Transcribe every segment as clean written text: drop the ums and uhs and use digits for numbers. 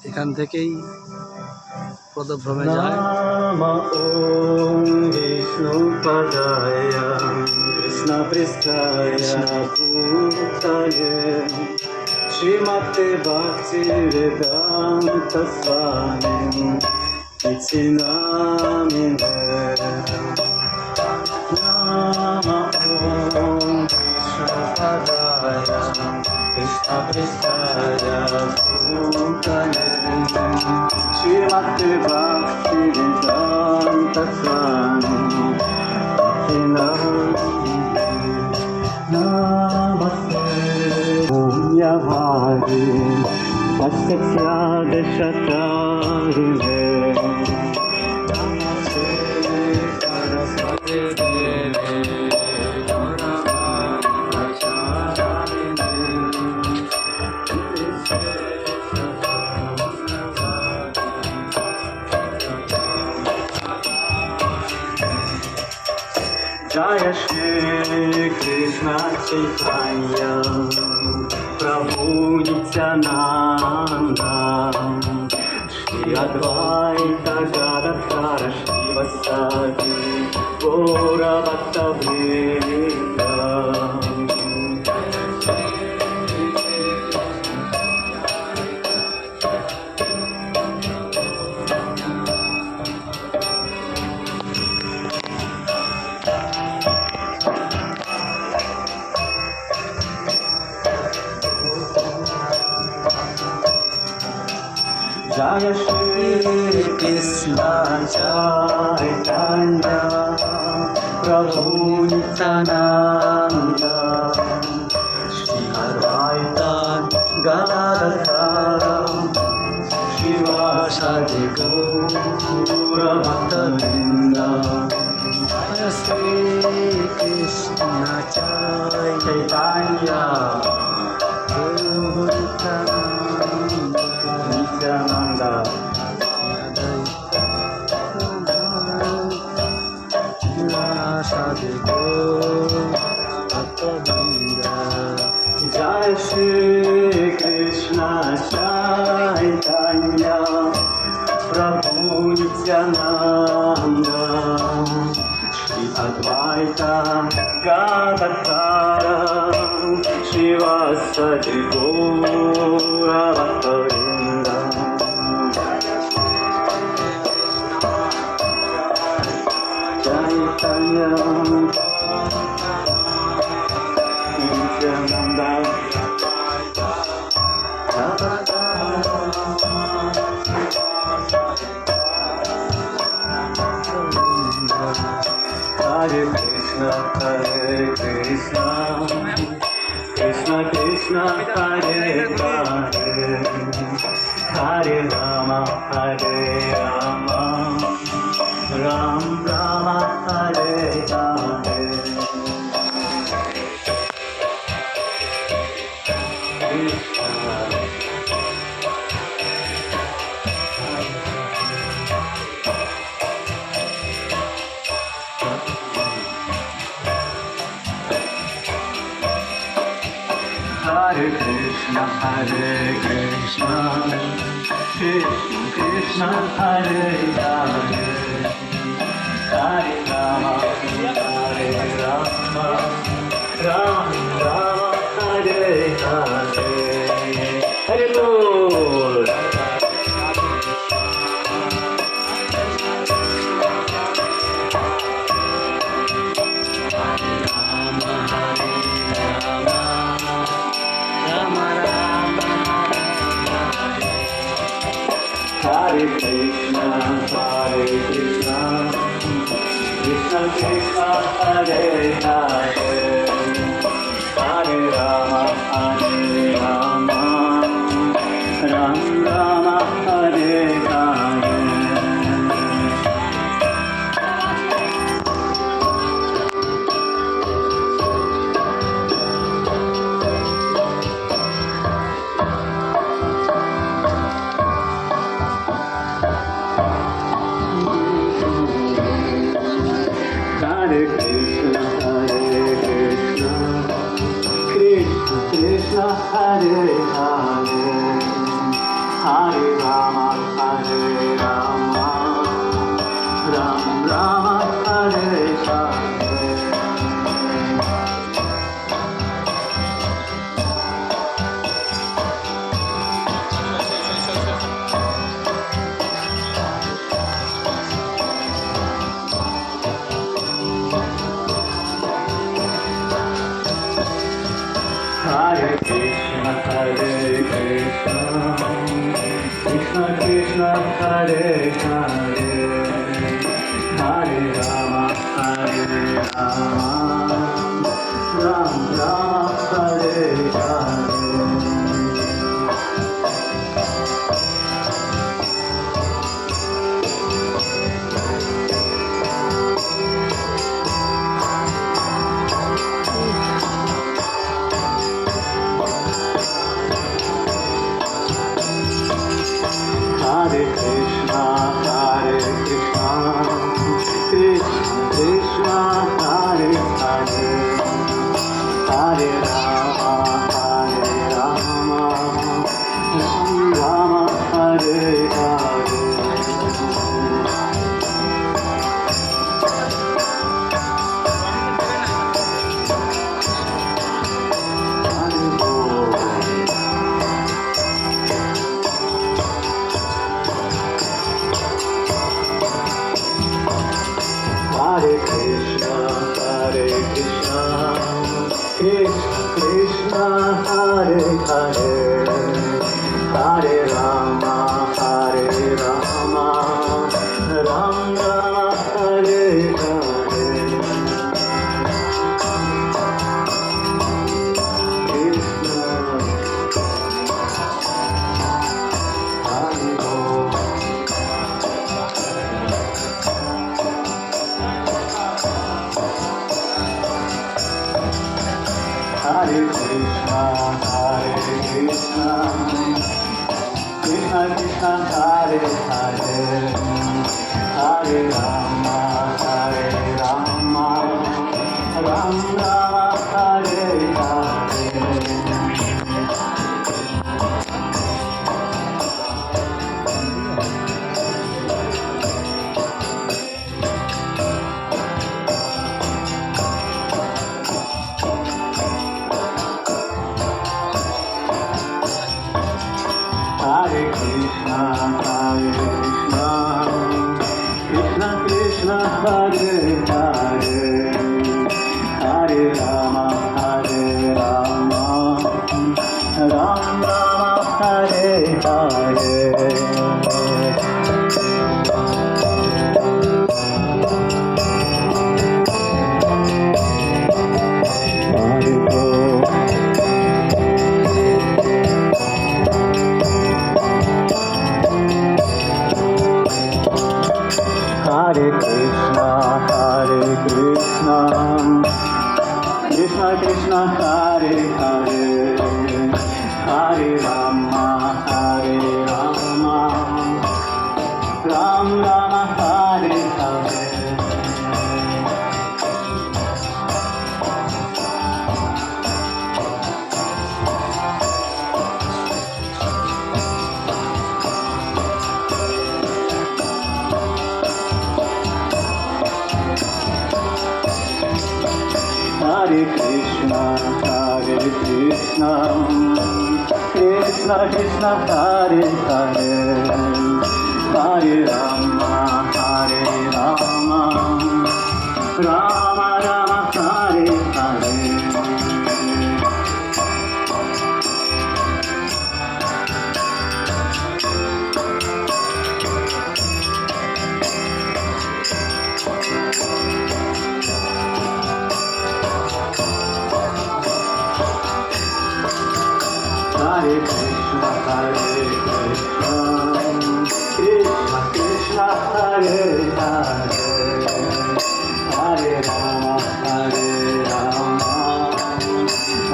এখান থেকেই পদভ্রমে যায়। কৃষ্ণ পৃষ্ঠায় ভূতলে শ্রীমতে ভক্তি বেদান্ত স্বামী ইতি নামিনে নাম ওম কৃষ্ণপদায় কৃষ্ণ পৃষ্ঠায় ভূতলে শ্রীমতে ভক্তি বেদান্ত স্বামী ইতি নামিনে namaste Yavadi Vasasyad Shatarine Namaste Saraswati Devi Gauravani Jaya Shri Krishna Chaitanya Prabhu Nityananda Shri Advaita Gadadhara Shivasadi Gaura Bhakta Vrinda Jaya Shri Krishna Chaitanya Prabhu Nityananda Shri Advaita Gadadhara Shivasadi Gaura Bhakta Vrinda Jaya Shri Krishna Chaitanya Prabhu Nityananda Jai Shri Krishna Chaitanya Prabhu Nityananda Shri Advaita Gadadhara Shivasadi Gaura Bhakta Vrinda Chaitanya Nityananda Hare Krishna, Krishna Krishna, Hare Hare, Hare Rama, Ram Rama, Hare Hare. Hare Krishna, Krishna Krishna, Hare Hare, Hare Rama, Ram Rama, Hare Hare. Hare Lord. Hare Krishna, Krishna Krishna, Hare Hare, Hare Rama, Ram Rama, Hare Hare. Hare Krishna, Hare Krishna, Krishna Krishna, Hare Hare, Hare Rama, Hare Rama, Rama Hare Hare. Hare Krishna, Hare Krishna, Krishna Krishna, Hare Hare, Hare Rama, Hare Rama, Rama Rama, Hare Hare. Krishna, Hare Rama. Hare Krishna, Hare Krishna, Krishna Krishna, Hare Hare, Hare Rama, Hare Rama, Rama Rama, Hare Hare. Hare Krishna, Hare Krishna, Krishna Krishna, Hare Hare, Hare Rama, Hare Rama, Rama Rama, Hare Hare. Hare Krishna, Hare Krishna, Krishna Krishna, Hare Hare, Hare Rama, Hare Rama, Ram Rama, Hare Hare. Hare Krishna, Hare Krishna, Krishna Krishna, Hare Hare, Hare Rama, Hare Rama, Rama Rama, Hare Hare. Hare Krishna, Hare Krishna, Krishna Krishna, Hare Hare, Hare Rama, Hare Rama,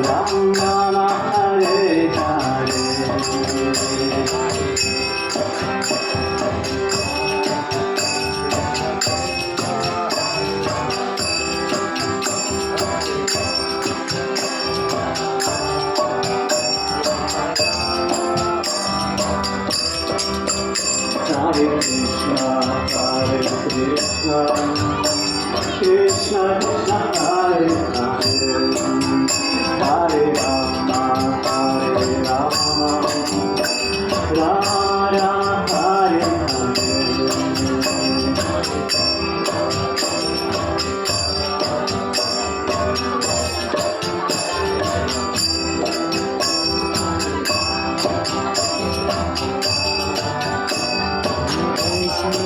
Rama Rama, Hare Hare. Hare Krishna, Hare Krishna, Krishna Krishna, Hare Hare, Hare Rama, Hare Rama, Rama Rama, Hare Hare. Krishna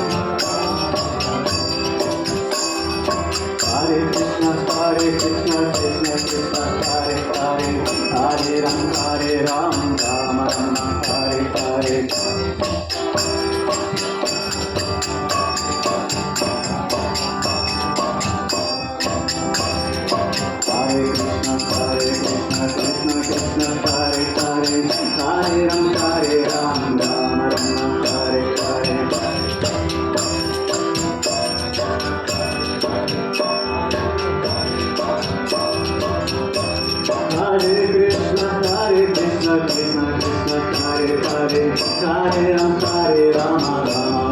Hare Rama Rama